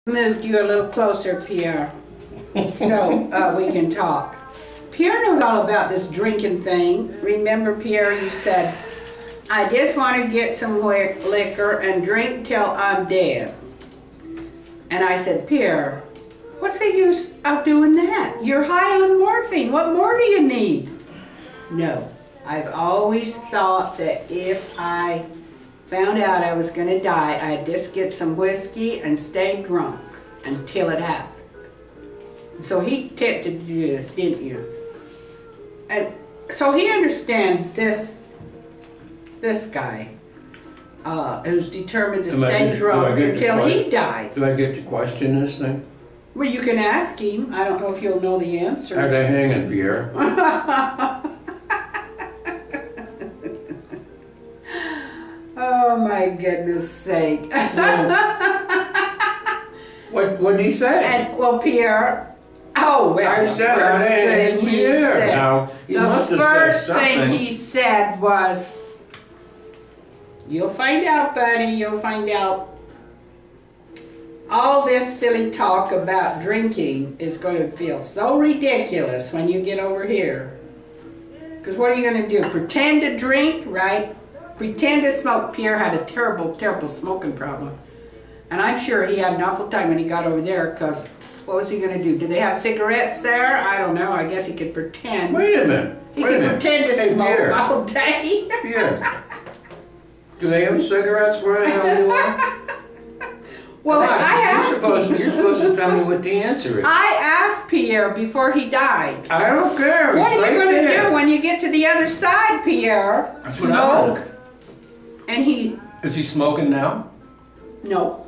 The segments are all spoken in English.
Moved you a little closer, Pierre, so we can talk. Pierre knows all about this drinking thing. Remember, Pierre, you said, I just want to get some liquor and drink till I'm dead. And I said, Pierre, what's the use of doing that? You're high on morphine. What more do you need? No, I've always thought that if I found out I was going to die, I'd just get some whiskey and stay drunk until it happened. So he tempted to do this, didn't you? And so he understands this guy who's determined to stay drunk until he dies. Do I get to question this thing? Well, you can ask him. I don't know if you'll know the answer. How's that hanging, Pierre? Oh my goodness sake. What did he say? And well, Pierre, the first thing he said. Now, he must have said something. The first thing he said was, you'll find out, buddy, you'll find out. All this silly talk about drinking is going to feel so ridiculous when you get over here. Because what are you going to do? Pretend to drink, right? Pretend to smoke. Pierre had a terrible, terrible smoking problem. And I'm sure he had an awful time when he got over there, because what was he going to do? Do they have cigarettes there? I don't know. I guess he could pretend. Wait a minute. He could pretend to smoke Pierre. all day. Pierre. Do they have cigarettes where the hell you are? Well, I asked him. You're supposed to tell me what the answer is. I asked Pierre before he died. I don't care. What are you going to do when you get to the other side, Pierre? Smoke? And he... Is he smoking now? No,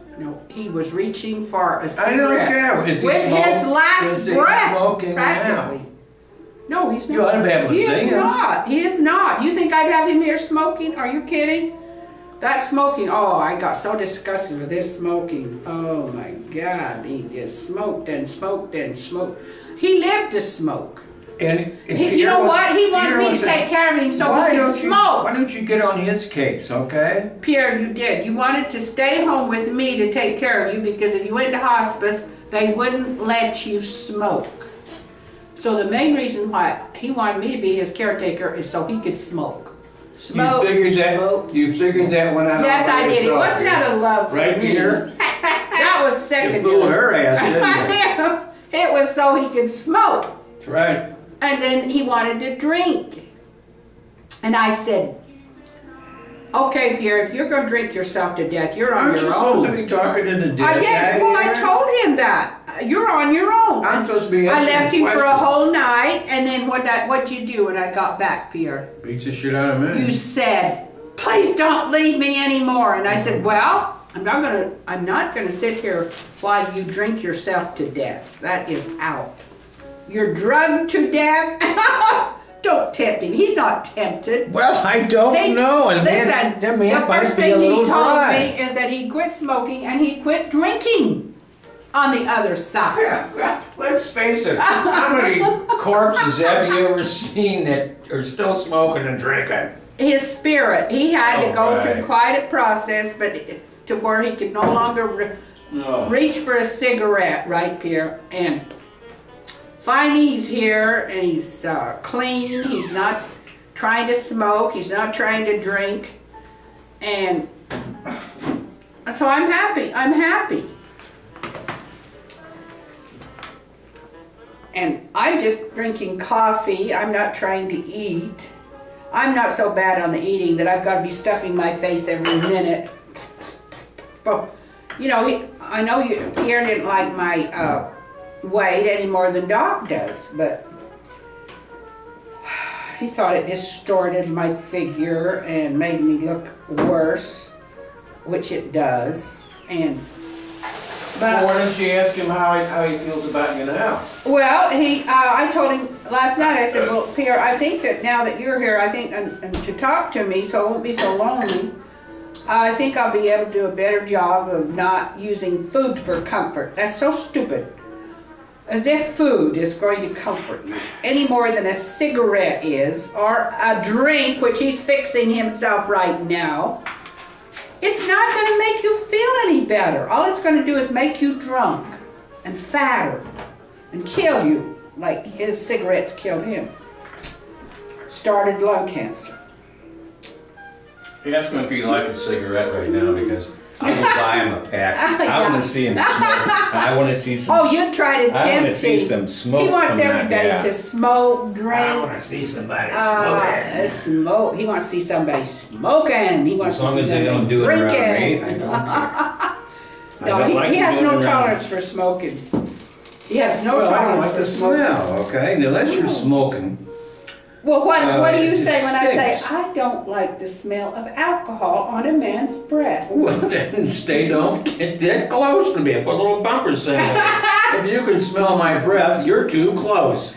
he was reaching for a cigarette. I don't care. Is he with smoking? his last breath, smoking practically. now? No, he's not. You ought to be able to see him. He is not. He is not. You think I'd have him here smoking? Are you kidding? That smoking, oh, I got so disgusted with this smoking. Oh my God, he just smoked and smoked and smoked. He lived to smoke. And you know what? He wanted me to take care of him so he could smoke. Why don't you get on his case, okay? Pierre, you did. You wanted to stay home with me to take care of you because if you went to hospice, they wouldn't let you smoke. So the main reason why he wanted me to be his caretaker is so he could smoke. Smoke, you figured that one out. Yes, I did. It wasn't out of love for right me. Here? That was secondary. You fooled her ass, didn't you? It was so he could smoke. That's right. And then he wanted to drink. And I said, okay, Pierre, if you're going to drink yourself to death, you're on your own. Aren't you supposed to be talking to the dead? I did. Well, I told him that. You're on your own. I'm supposed to be asking I left him for a whole night, and then what'd you do when I got back, Pierre? Beat the shit out of me. You said, please don't leave me anymore. And I said, well, I'm not gonna sit here while you drink yourself to death. That is out. You're drugged to death? Don't tempt him. He's not tempted. Well, I don't know. And listen, the first thing he told me is that he quit smoking and he quit drinking on the other side. Yeah, let's face it. How many corpses have you ever seen that are still smoking and drinking? His spirit. He had to go through quite a process, but to where he could no longer reach for a cigarette, right, Pierre? And finally he's here and he's clean. He's not trying to smoke. He's not trying to drink. And so I'm happy. I'm happy. And I'm just drinking coffee. I'm not trying to eat. I'm not so bad on the eating that I've got to be stuffing my face every minute. But, you know, I know Pierre didn't like my weight any more than Doc does, but he thought it distorted my figure and made me look worse, which it does. But why don't you ask him how he feels about you now? Well, I told him last night, I said, well, Pierre, I think that now that you're here, I think, and to talk to me so I won't be so lonely, I think I'll be able to do a better job of not using food for comfort. That's so stupid. As if food is going to comfort you any more than a cigarette is, or a drink, which he's fixing himself right now. It's not going to make you feel any better. All it's going to do is make you drunk and fatter and kill you like his cigarettes killed him. Started lung cancer. Ask him if he'd like a cigarette right now, because I'm going to buy him a pack. I want to see him smoke. I want to see some. Oh, you try to tempt him. I want to see some smoke. He wants from everybody that guy. to smoke, drink. I want to see somebody smoking. Smoke. He wants to see somebody smoking. He wants As long to as see they don't somebody do it around me, drinking. I don't No, like he to has do it no around tolerance for smoking. He has no Well, I don't tolerance like for the smoking. smell, okay? And unless you're smoking. Well, what do you it say when I say, stinks. I don't like the smell of alcohol on a man's breath? Well, then don't get that close to me. I put a little bumper saying that. If you can smell my breath, you're too close.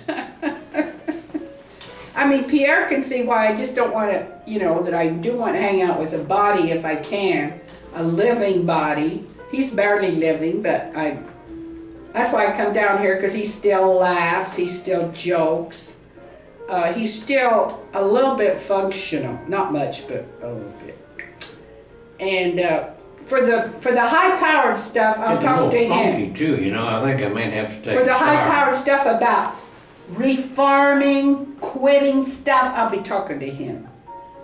I mean, Pierre can see why I just don't want to, you know, that I do want to hang out with a body if I can, a living body. He's barely living, but that's why I come down here, because he still laughs, he still jokes. He's still a little bit functional, not much, but a little bit. And for the high-powered stuff, I'll talk to him. Funky too, you know. I think I might have to take. For the a shower. high-powered stuff about reforming, quitting stuff, I'll be talking to him,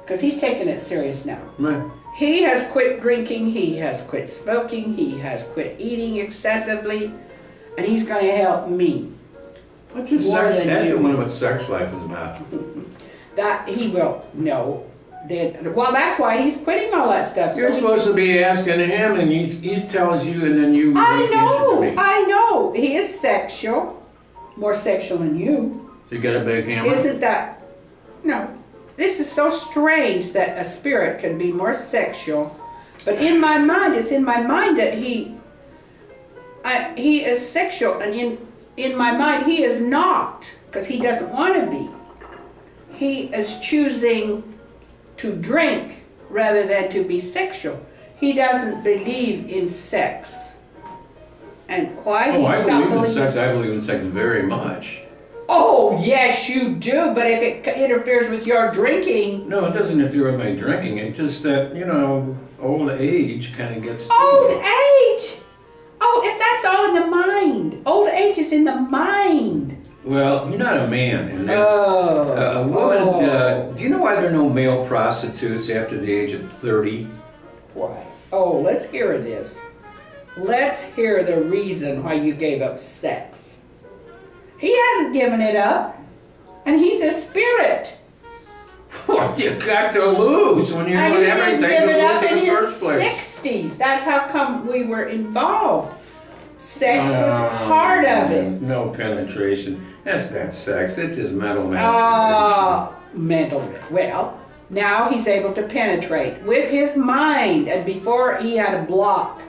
because he's taking it serious now. Right. He has quit drinking, he has quit smoking, he has quit eating excessively, and he's going to help me. What's his sex? Ask him what sex life is about. That he will know. Well, that's why he's quitting all that stuff. You're supposed to be asking him, and he tells you, and then you. I know. He is sexual, more sexual than you. So you got a big hammer. Isn't that? No. This is so strange that a spirit can be more sexual, but in my mind, it's in my mind that he is sexual, and in my mind, he is not, because he doesn't want to be. He is choosing to drink rather than to be sexual. He doesn't believe in sex. And why he stopped believe in sex. I believe in sex very much. Oh, yes, you do, but if it interferes with your drinking... No, it doesn't interfere with my drinking. It's just that, you know, old age kind of gets... Old age? Oh, if that's all in the mind. Old age is in the mind. Well, you're not a man. And a woman, do you know why there are no male prostitutes after the age of 30? Why? Oh, let's hear this. Let's hear the reason why you gave up sex. He hasn't given it up, and he's a spirit. What you got to lose when you're doing everything to lose in the first place? And he didn't give it up in his 60s. That's how come we were involved. Sex was part of it. No penetration. That's not sex. It's just mental masturbation. Mental. Well, now he's able to penetrate with his mind, and before he had a block.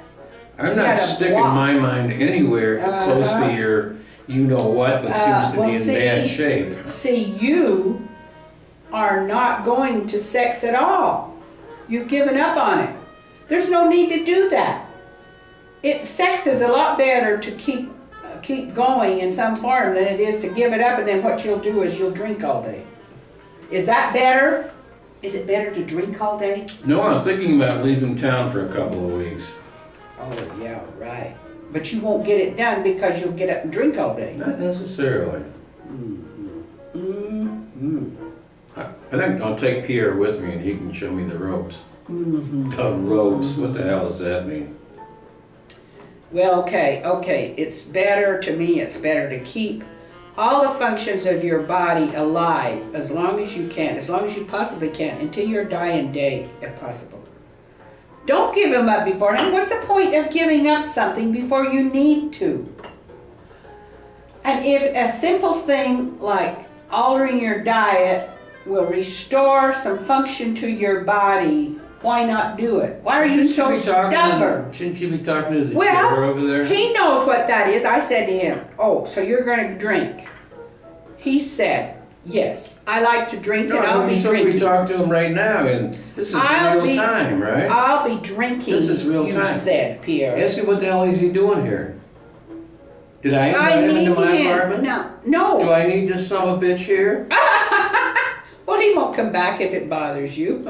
I'm not sticking my mind anywhere close to your you-know-what, but seems to be in bad shape. See, you are not going to sex at all. You've given up on it. There's no need to do that. Sex is a lot better to keep going in some form than it is to give it up, and then what you'll do is you'll drink all day. Is that better? Is it better to drink all day? No, I'm thinking about leaving town for a couple of weeks. Oh, yeah, right. But you won't get it done because you'll get up and drink all day. Not necessarily. I think I'll take Pierre with me and he can show me the ropes. The ropes? What the hell does that mean? Well, okay. It's better to me, it's better to keep all the functions of your body alive as long as you can, as long as you possibly can, until your dying day, if possible. Don't give them up beforehand. What's the point of giving up something before you need to? And if a simple thing like altering your diet will restore some function to your body, why not do it? Why are you so stubborn? Shouldn't you be talking to the killer over there? He knows what that is. I said to him, oh, so you're going to drink. He said, yes, I like to drink and I'll be drinking. We talk to him right now, and this is real time, right? I'll be drinking, this is real time. You said, Pierre. Ask him what the hell is he doing here? Did I invite him into my apartment? No. Do I need this son of a bitch here? Well, he won't come back if it bothers you.